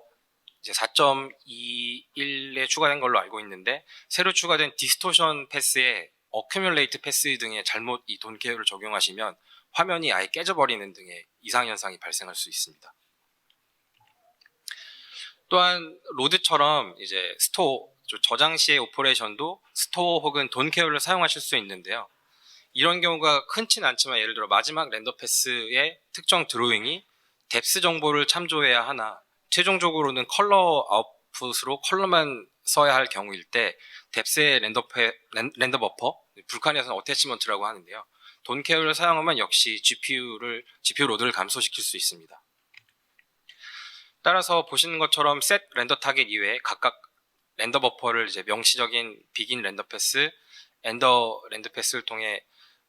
[SPEAKER 2] 이제 4.21에 추가된 걸로 알고 있는데 새로 추가된 디스토션 패스에 어큐뮬레이트 패스 등의 잘못 이 돈케어를 적용하시면 화면이 아예 깨져버리는 등의 이상 현상이 발생할 수 있습니다. 또한 로드처럼 이제 저장 시의 오퍼레이션도 스토어 혹은 돈케어를 사용하실 수 있는데요. 이런 경우가 흔치는 않지만 예를 들어 마지막 렌더 패스의 특정 드로잉이 뎁스 정보를 참조해야 하나 최종적으로는 컬러 아웃풋으로 컬러만 써야 할 경우일 때 뎁스의 렌더 버퍼, 불칸에서는 어태치먼트라고 하는데요. 돈케어를 사용하면 역시 GPU 로드를 감소시킬 수 있습니다. 따라서 보시는 것처럼 셋 렌더 타겟 이외에 각각 렌더 버퍼를 이제 명시적인 비긴 렌더 패스, 엔더 렌더 패스를 통해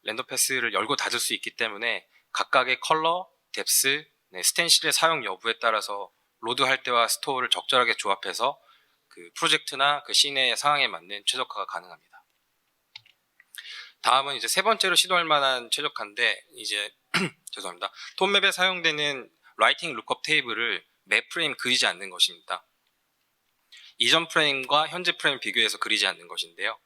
[SPEAKER 2] 렌더 패스를 열고 닫을 수 있기 때문에 각각의 컬러, 뎁스, 스텐실의 사용 여부에 따라서 로드할 때와 스토어를 적절하게 조합해서 그 프로젝트나 그 씬의 상황에 맞는 최적화가 가능합니다. 다음은 이제 세 번째로 시도할 만한 최적화인데, 이제 죄송합니다. 톤맵에 사용되는 라이팅 룩업 테이블을 매 프레임 그리지 않는 것입니다. 이전 프레임과 현재 프레임 비교해서 그리지 않는 것인데요.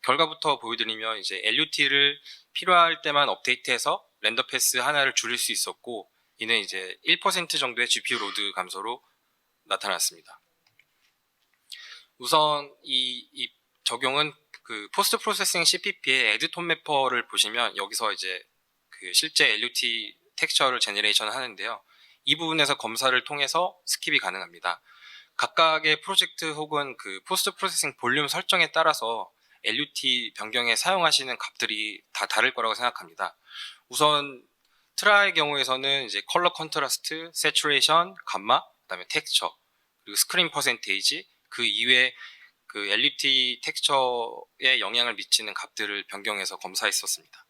[SPEAKER 2] 결과부터 보여드리면 이제 LUT를 필요할 때만 업데이트해서 렌더 패스 하나를 줄일 수 있었고, 이는 이제 1% 정도의 GPU 로드 감소로 나타났습니다. 우선 이 적용은 그 포스트 프로세싱 CPP의 에드 톤 매퍼를 보시면 여기서 이제 그 실제 LUT 텍스처를 제너레이션 하는데요. 이 부분에서 검사를 통해서 스킵이 가능합니다. 각각의 프로젝트 혹은 그 포스트 프로세싱 볼륨 설정에 따라서 LUT 변경에 사용하시는 값들이 다 다를 거라고 생각합니다. 우선 트라의 경우에서는 이제 컬러 컨트라스트, 세츄레이션, 감마, 그다음에 텍스처, 그리고 스크린 퍼센테이지, 그 이외에 그 LUT 텍스처에 영향을 미치는 값들을 변경해서 검사했었습니다.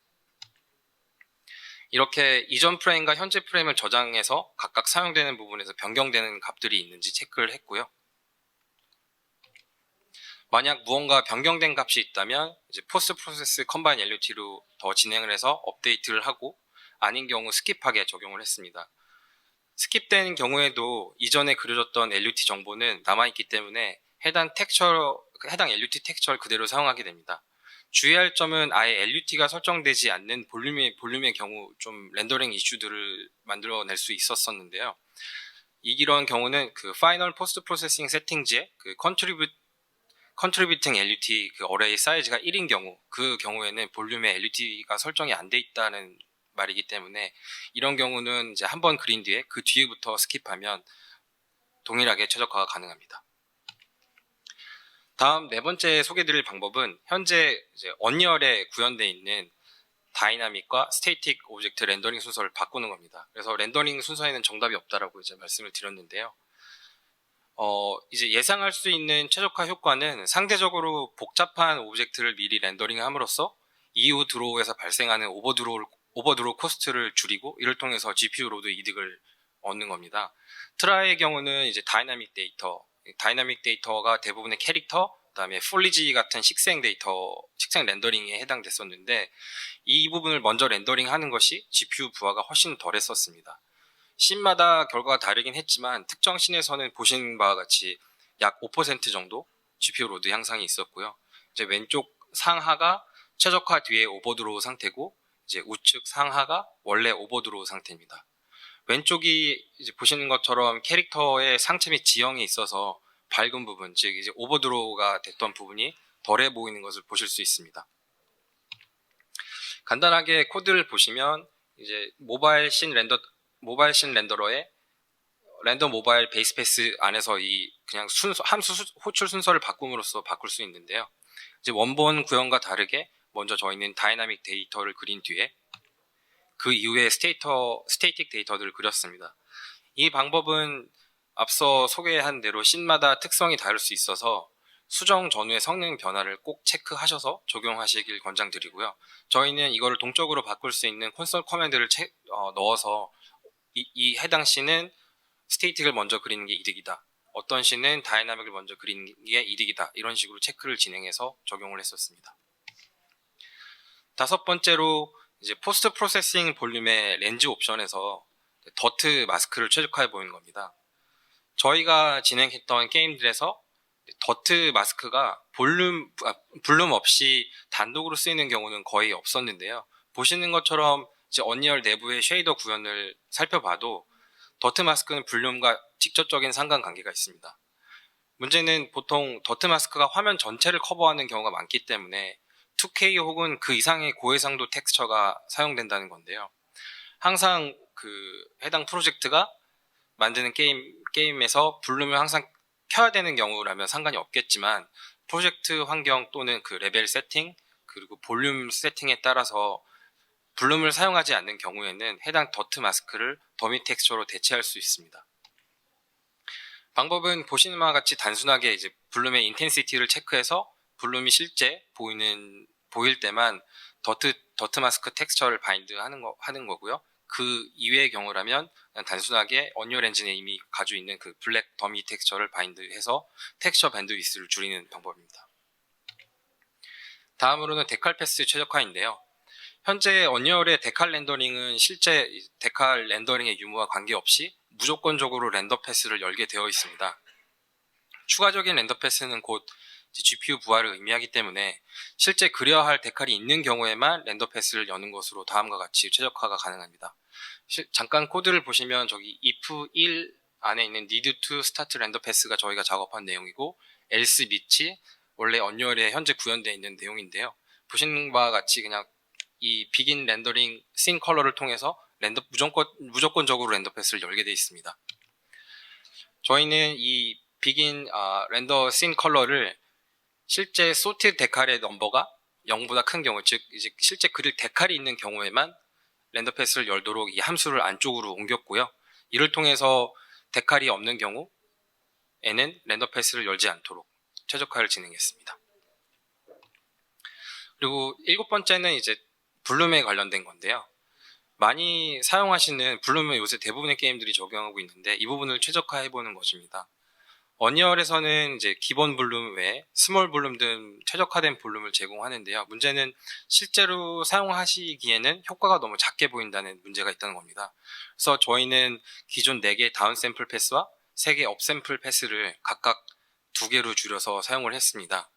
[SPEAKER 2] 이렇게 이전 프레임과 현재 프레임을 저장해서 각각 사용되는 부분에서 변경되는 값들이 있는지 체크를 했고요. 만약 무언가 변경된 값이 있다면 이제 포스트 프로세스 컴바인 LUT로 더 진행을 해서 업데이트를 하고, 아닌 경우 스킵하게 적용을 했습니다. 스킵된 경우에도 이전에 그려졌던 LUT 정보는 남아있기 때문에 해당 LUT 텍스처를 그대로 사용하게 됩니다. 주의할 점은 아예 LUT가 설정되지 않는 볼륨의 경우 좀 렌더링 이슈들을 만들어낼 수 있었는데요. 이런 경우는 그 파이널 포스트 프로세싱 세팅지에 그 컨트리뷰팅 LUT 그 어레이 사이즈가 1인 경우, 그 경우에는 볼륨에 LUT가 설정이 안 돼 있다는 말이기 때문에 이런 경우는 이제 한번 그린 뒤에 그 뒤에부터 스킵하면 동일하게 최적화가 가능합니다. 다음 네 번째 소개드릴 방법은 현재 이제 언리얼에 구현되어 있는 다이나믹과 스태틱 오브젝트 렌더링 순서를 바꾸는 겁니다. 그래서 렌더링 순서에는 정답이 없다라고 이제 말씀을 드렸는데요. 이제 예상할 수 있는 최적화 효과는 상대적으로 복잡한 오브젝트를 미리 렌더링함으로써 이후 드로우에서 발생하는 오버드로우 코스트를 줄이고 이를 통해서 GPU 로드 이득을 얻는 겁니다. 트라이의 경우는 이제 다이나믹 데이터가 대부분의 캐릭터, 그다음에 폴리지 같은 식생 렌더링에 해당됐었는데 이 부분을 먼저 렌더링하는 것이 GPU 부하가 훨씬 덜했었습니다. 씬마다 결과가 다르긴 했지만 특정 씬에서는 보신 바와 같이 약 5% 정도 GPU 로드 향상이 있었고요. 이제 왼쪽 상하가 최적화 뒤에 오버드로우 상태고 이제 우측 상하가 원래 오버드로우 상태입니다. 왼쪽이 이제 보시는 것처럼 캐릭터의 상체 및 지형이 있어서 밝은 부분, 즉 이제 오버드로우가 됐던 부분이 덜해 보이는 것을 보실 수 있습니다. 간단하게 코드를 보시면 이제 모바일 씬 렌더러의 랜덤 모바일 베이스 패스 안에서 이 그냥 함수 호출 순서를 바꿈으로써 바꿀 수 있는데요. 이제 원본 구현과 다르게 먼저 저희는 다이나믹 데이터를 그린 뒤에 그 이후에 스태틱 데이터들을 그렸습니다. 이 방법은 앞서 소개한 대로 씬마다 특성이 다를 수 있어서 수정 전후의 성능 변화를 꼭 체크하셔서 적용하시길 권장드리고요. 저희는 이거를 동적으로 바꿀 수 있는 콘솔 커맨드를 넣어서 이 해당 씬은 스태틱을 먼저 그리는 게 이득이다. 어떤 씬은 다이나믹을 먼저 그리는 게 이득이다. 이런 식으로 체크를 진행해서 적용을 했었습니다. 다섯 번째로 이제 포스트 프로세싱 볼륨의 렌즈 옵션에서 더트 마스크를 최적화해 보이는 겁니다. 저희가 진행했던 게임들에서 더트 마스크가 볼륨 없이 단독으로 쓰이는 경우는 거의 없었는데요. 보시는 것처럼 이제 언리얼 내부의 쉐이더 구현을 살펴봐도 더트 마스크는 볼륨과 직접적인 상관관계가 있습니다. 문제는 보통 더트 마스크가 화면 전체를 커버하는 경우가 많기 때문에 2K 혹은 그 이상의 고해상도 텍스처가 사용된다는 건데요. 항상 그 해당 프로젝트가 만드는 게임에서 볼륨을 항상 켜야 되는 경우라면 상관이 없겠지만 프로젝트 환경 또는 그 레벨 세팅 그리고 볼륨 세팅에 따라서 볼륨을 사용하지 않는 경우에는 해당 더트 마스크를 더미 텍스처로 대체할 수 있습니다. 방법은 보시는 바와 같이 단순하게 이제 볼륨의 인텐시티를 체크해서 볼륨이 실제 보일 때만 더트 마스크 텍스처를 바인드 하는 거고요. 그 이외의 경우라면 그냥 단순하게 언리얼 엔진에 이미 가지고 있는 그 블랙 더미 텍스처를 바인드해서 텍스처 밴드위스를 줄이는 방법입니다. 다음으로는 데칼 패스 최적화인데요. 현재 언리얼의 데칼 렌더링은 실제 데칼 렌더링의 유무와 관계없이 무조건적으로 렌더 패스를 열게 되어 있습니다. 추가적인 렌더 패스는 곧 GPU 부하를 의미하기 때문에 실제 그려야 할 데칼이 있는 경우에만 렌더 패스를 여는 것으로 다음과 같이 최적화가 가능합니다. 잠깐 코드를 보시면 저기 if 1 안에 있는 need to start render pass가 저희가 작업한 내용이고 else 밑이 원래 언리얼에 현재 구현되어 있는 내용인데요. 보시는 바와 같이 그냥 이 begin rendering scene 컬러를 통해서 무조건적으로 렌더 패스를 열게 되어 있습니다. 저희는 이 begin render scene 컬러를 실제 소트 데칼의 넘버가 0보다 큰 경우, 즉 이제 실제 그릴 데칼이 있는 경우에만 렌더 패스를 열도록 이 함수를 안쪽으로 옮겼고요. 이를 통해서 데칼이 없는 경우에는 렌더 패스를 열지 않도록 최적화를 진행했습니다. 그리고 일곱 번째는 이제 볼륨에 관련된 건데요. 많이 사용하시는 볼륨은 요새 대부분의 게임들이 적용하고 있는데 이 부분을 최적화해보는 것입니다. 언리얼에서는 이제 기본 볼륨 외에 스몰 볼륨 등 최적화된 볼륨을 제공하는데요. 문제는 실제로 사용하시기에는 효과가 너무 작게 보인다는 문제가 있다는 겁니다. 그래서 저희는 기존 4개 다운 샘플 패스와 3개 업 샘플 패스를 각각 2개로 줄여서 사용을 했습니다.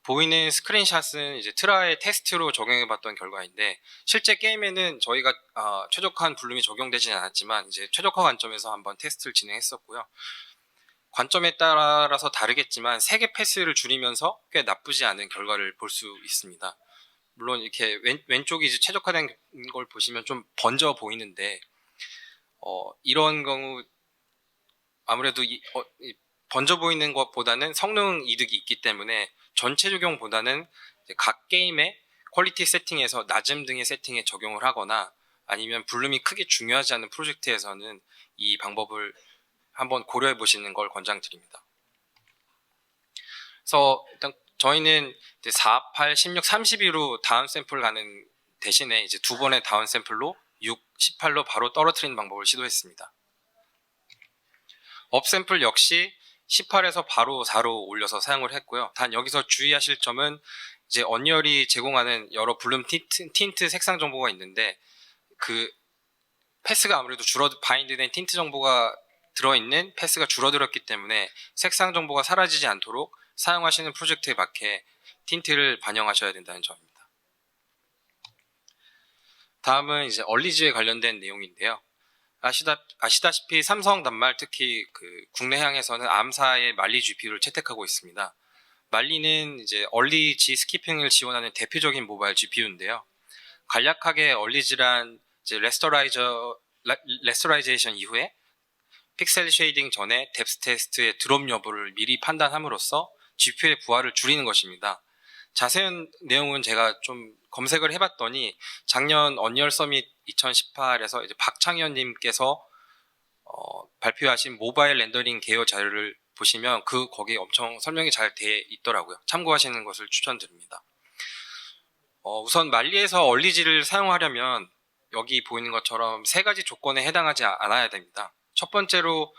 [SPEAKER 2] 보이는 스크린샷은 이제 트라의 테스트로 적용해봤던 결과인데 실제 게임에는 저희가 최적화한 볼륨이 적용되지 않았지만 이제 최적화 관점에서 한번 테스트를 진행했었고요. 관점에 따라서 다르겠지만 3개 패스를 줄이면서 꽤 나쁘지 않은 결과를 볼 수 있습니다. 물론 이렇게 왼쪽이 이제 최적화된 걸 보시면 좀 번져 보이는데 이런 경우 아무래도 번져 보이는 것보다는 성능 이득이 있기 때문에 전체 적용보다는 이제 각 게임의 퀄리티 세팅에서 낮음 등의 세팅에 적용을 하거나 아니면 볼륨이 크게 중요하지 않은 프로젝트에서는 이 방법을 한번 고려해 보시는 걸 권장드립니다. 그래서 일단 저희는 이제 4, 8, 16, 32로 다운 샘플 가는 대신에 이제 두 번의 다운 샘플로 6, 18로 바로 떨어뜨리는 방법을 시도했습니다. 업 샘플 역시 18에서 바로 4로 올려서 사용을 했고요. 단 여기서 주의하실 점은 이제 언리얼이 제공하는 여러 블룸 틴트 색상 정보가 있는데 그 패스가 아무래도 바인드된 틴트 정보가 들어있는 패스가 줄어들었기 때문에 색상 정보가 사라지지 않도록 사용하시는 프로젝트에 맞게 틴트를 반영하셔야 된다는 점입니다. 다음은 이제 얼리즈에 관련된 내용인데요. 아시다시피 삼성 단말 특히 그 국내향에서는 암사의 말리 GPU를 채택하고 있습니다. 말리는 이제 얼리지 스키핑을 지원하는 대표적인 모바일 GPU인데요. 간략하게 얼리지란 이제 레스토라이제이션 이후에 픽셀 쉐이딩 전에 뎁스 테스트의 드롭 여부를 미리 판단함으로써 GPU의 부하를 줄이는 것입니다. 자세한 내용은 제가 좀 검색을 해봤더니 작년 언리얼 서밋 2018에서 이제 박창현님께서 발표하신 모바일 렌더링 개요 자료를 보시면 거기에 엄청 설명이 잘 돼 있더라고요. 참고하시는 것을 추천드립니다. 우선 말리에서 얼리지를 사용하려면 여기 보이는 것처럼 세 가지 조건에 해당하지 않아야 됩니다. 첫 번째로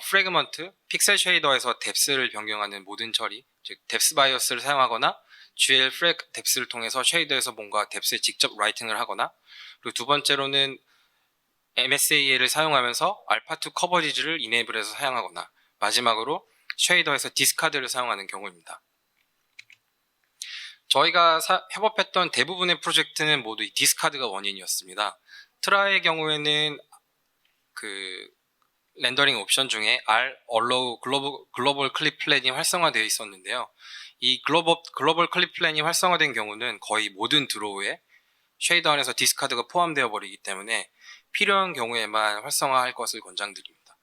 [SPEAKER 2] 프래그먼트, 픽셀 쉐이더에서 뎁스를 변경하는 모든 처리, 즉 뎁스 바이어스를 사용하거나 GL 프랙 뎁스를 통해서 쉐이더에서 뭔가 뎁스에 직접 라이팅을 하거나, 그리고 두 번째로는 MSAL을 사용하면서 알파2 커버리지를 이네이블해서 사용하거나, 마지막으로 쉐이더에서 디스카드를 사용하는 경우입니다. 저희가 협업했던 대부분의 프로젝트는 모두 이 디스카드가 원인이었습니다. 트라의 경우에는 그 렌더링 옵션 중에 Allow 글로벌 클립 플랜이 활성화되어 있었는데요. 이 글로벌 클립 플랜이 활성화된 경우는 거의 모든 드로우에 쉐이더 안에서 디스카드가 포함되어 버리기 때문에 필요한 경우에만 활성화할 것을 권장드립니다.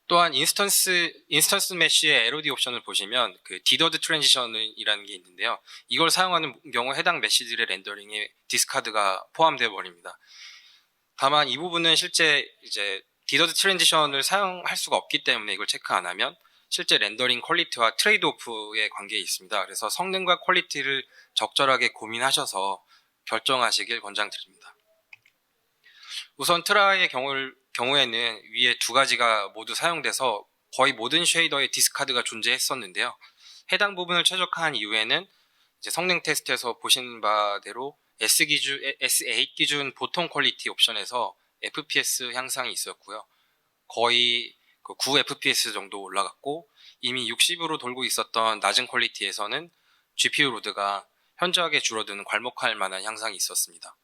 [SPEAKER 2] 또한 인스턴스 메쉬의 LOD 옵션을 보시면 그 디더드 트랜지션이라는 게 있는데요. 이걸 사용하는 경우 해당 메시들의 렌더링에 디스카드가 포함되어 버립니다. 다만 이 부분은 실제 이제 디더드 트랜지션을 사용할 수가 없기 때문에 이걸 체크 안 하면 실제 렌더링 퀄리티와 트레이드 오프의 관계에 있습니다. 그래서 성능과 퀄리티를 적절하게 고민하셔서 결정하시길 권장드립니다. 우선 트라이의 경우에는 위에 두 가지가 모두 사용돼서 거의 모든 쉐이더에 디스카드가 존재했었는데요. 해당 부분을 최적화한 이후에는 이제 성능 테스트에서 보신 바대로 S8 기준 보통 퀄리티 옵션에서 FPS 향상이 있었고요. 거의 9 FPS 정도 올라갔고, 이미 60으로 돌고 있었던 낮은 퀄리티에서는 GPU 로드가 현저하게 줄어드는 괄목할 만한 향상이 있었습니다.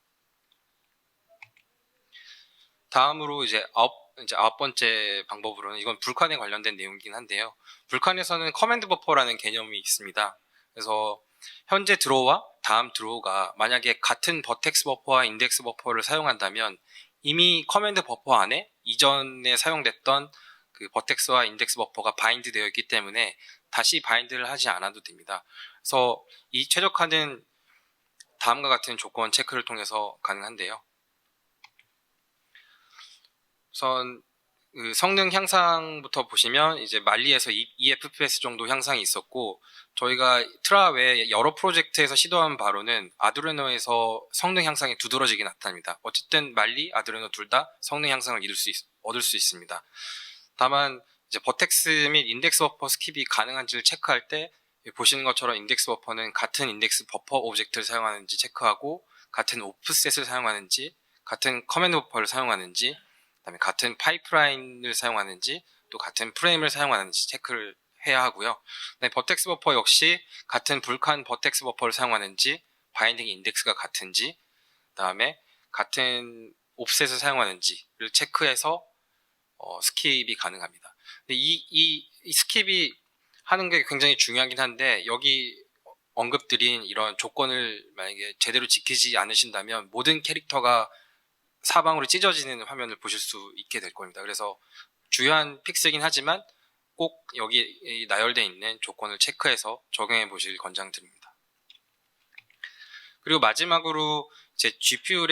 [SPEAKER 2] 다음으로 이제 아홉 번째 방법으로는, 이건 불칸에 관련된 내용이긴 한데요. 불칸에서는 커맨드 버퍼라는 개념이 있습니다. 그래서 현재 드로우와 다음 드로우가 만약에 같은 버텍스 버퍼와 인덱스 버퍼를 사용한다면 이미 커맨드 버퍼 안에 이전에 사용됐던 그 버텍스와 인덱스 버퍼가 바인드 되어 있기 때문에 다시 바인드를 하지 않아도 됩니다. 그래서 이 최적화는 다음과 같은 조건 체크를 통해서 가능한데요. 우선 그 성능 향상부터 보시면 이제 말리에서 2fps 정도 향상이 있었고, 저희가 트라 외에 여러 프로젝트에서 시도한 바로는 아두르노에서 성능 향상이 두드러지게 나타납니다. 어쨌든 말리, 아두르노 둘 다 성능 향상을 얻을 수 있습니다. 다만 이제 버텍스 및 인덱스 버퍼 스킵이 가능한지를 체크할 때 보시는 것처럼 인덱스 버퍼는 같은 인덱스 버퍼 오브젝트를 사용하는지 체크하고, 같은 오프셋을 사용하는지, 같은 커맨드 버퍼를 사용하는지, 그다음에 같은 파이프라인을 사용하는지, 또 같은 프레임을 사용하는지 체크를 해야 하고요. 버텍스 버퍼 역시 같은 불칸 버텍스 버퍼를 사용하는지, 바인딩 인덱스가 같은지, 그다음에 같은 옵셋을 사용하는지를 체크해서 스킵이 가능합니다. 근데 이 스킵이 하는 게 굉장히 중요하긴 한데, 여기 언급드린 이런 조건을 만약에 제대로 지키지 않으신다면 모든 캐릭터가 사방으로 찢어지는 화면을 보실 수 있게 될 겁니다. 그래서 주요한 픽스이긴 하지만 꼭 여기 나열되어 있는 조건을 체크해서 적용해 보실 권장드립니다. 그리고 마지막으로 이제 GPU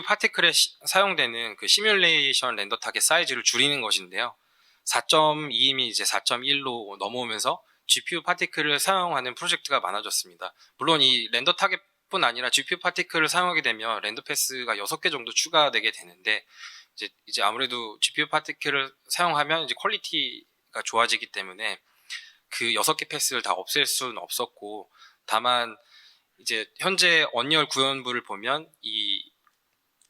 [SPEAKER 2] 파티클에 사용되는 그 시뮬레이션 렌더 타겟 사이즈를 줄이는 것인데요. 4.2이 이제 4.1로 넘어오면서 GPU 파티클을 사용하는 프로젝트가 많아졌습니다. 물론 이 렌더 타겟뿐 아니라 GPU 파티클을 사용하게 되면 렌더 패스가 6개 정도 추가되게 되는데 이제 아무래도 GPU 파티클을 사용하면 이제 퀄리티가 좋아지기 때문에 그 6개 패스를 다 없앨 수는 없었고, 다만 이제 현재 언리얼 구현부를 보면 이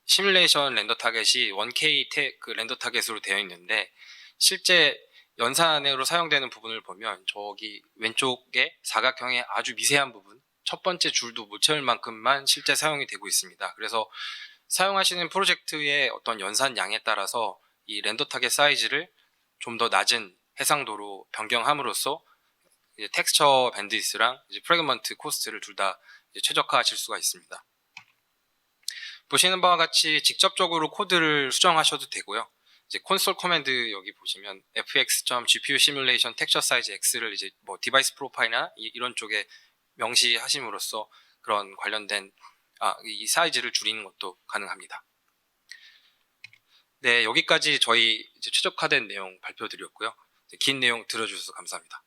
[SPEAKER 2] 시뮬레이션 렌더 타겟이 1K 그 렌더 타겟으로 되어 있는데, 실제 연산으로 사용되는 부분을 보면 저기 왼쪽에 사각형의 아주 미세한 부분, 첫 번째 줄도 못 채울 만큼만 실제 사용이 되고 있습니다. 그래서 사용하시는 프로젝트의 어떤 연산량에 따라서 이 렌더 타겟 사이즈를 좀 더 낮은 해상도로 변경함으로써 이제 텍스처 밴드위스랑 이제 프래그먼트 코스트를 둘 다 최적화하실 수가 있습니다. 보시는 바와 같이 직접적으로 코드를 수정하셔도 되고요. 이제 콘솔 커맨드 여기 보시면 fx.gpu simulation texture size x를 이제 뭐 디바이스 프로파일이나 이런 쪽에 명시하심으로써 그런 관련된 이 사이즈를 줄이는 것도 가능합니다. 네, 여기까지 저희 이제 최적화된 내용 발표드렸고요. 긴 내용 들어주셔서 감사합니다.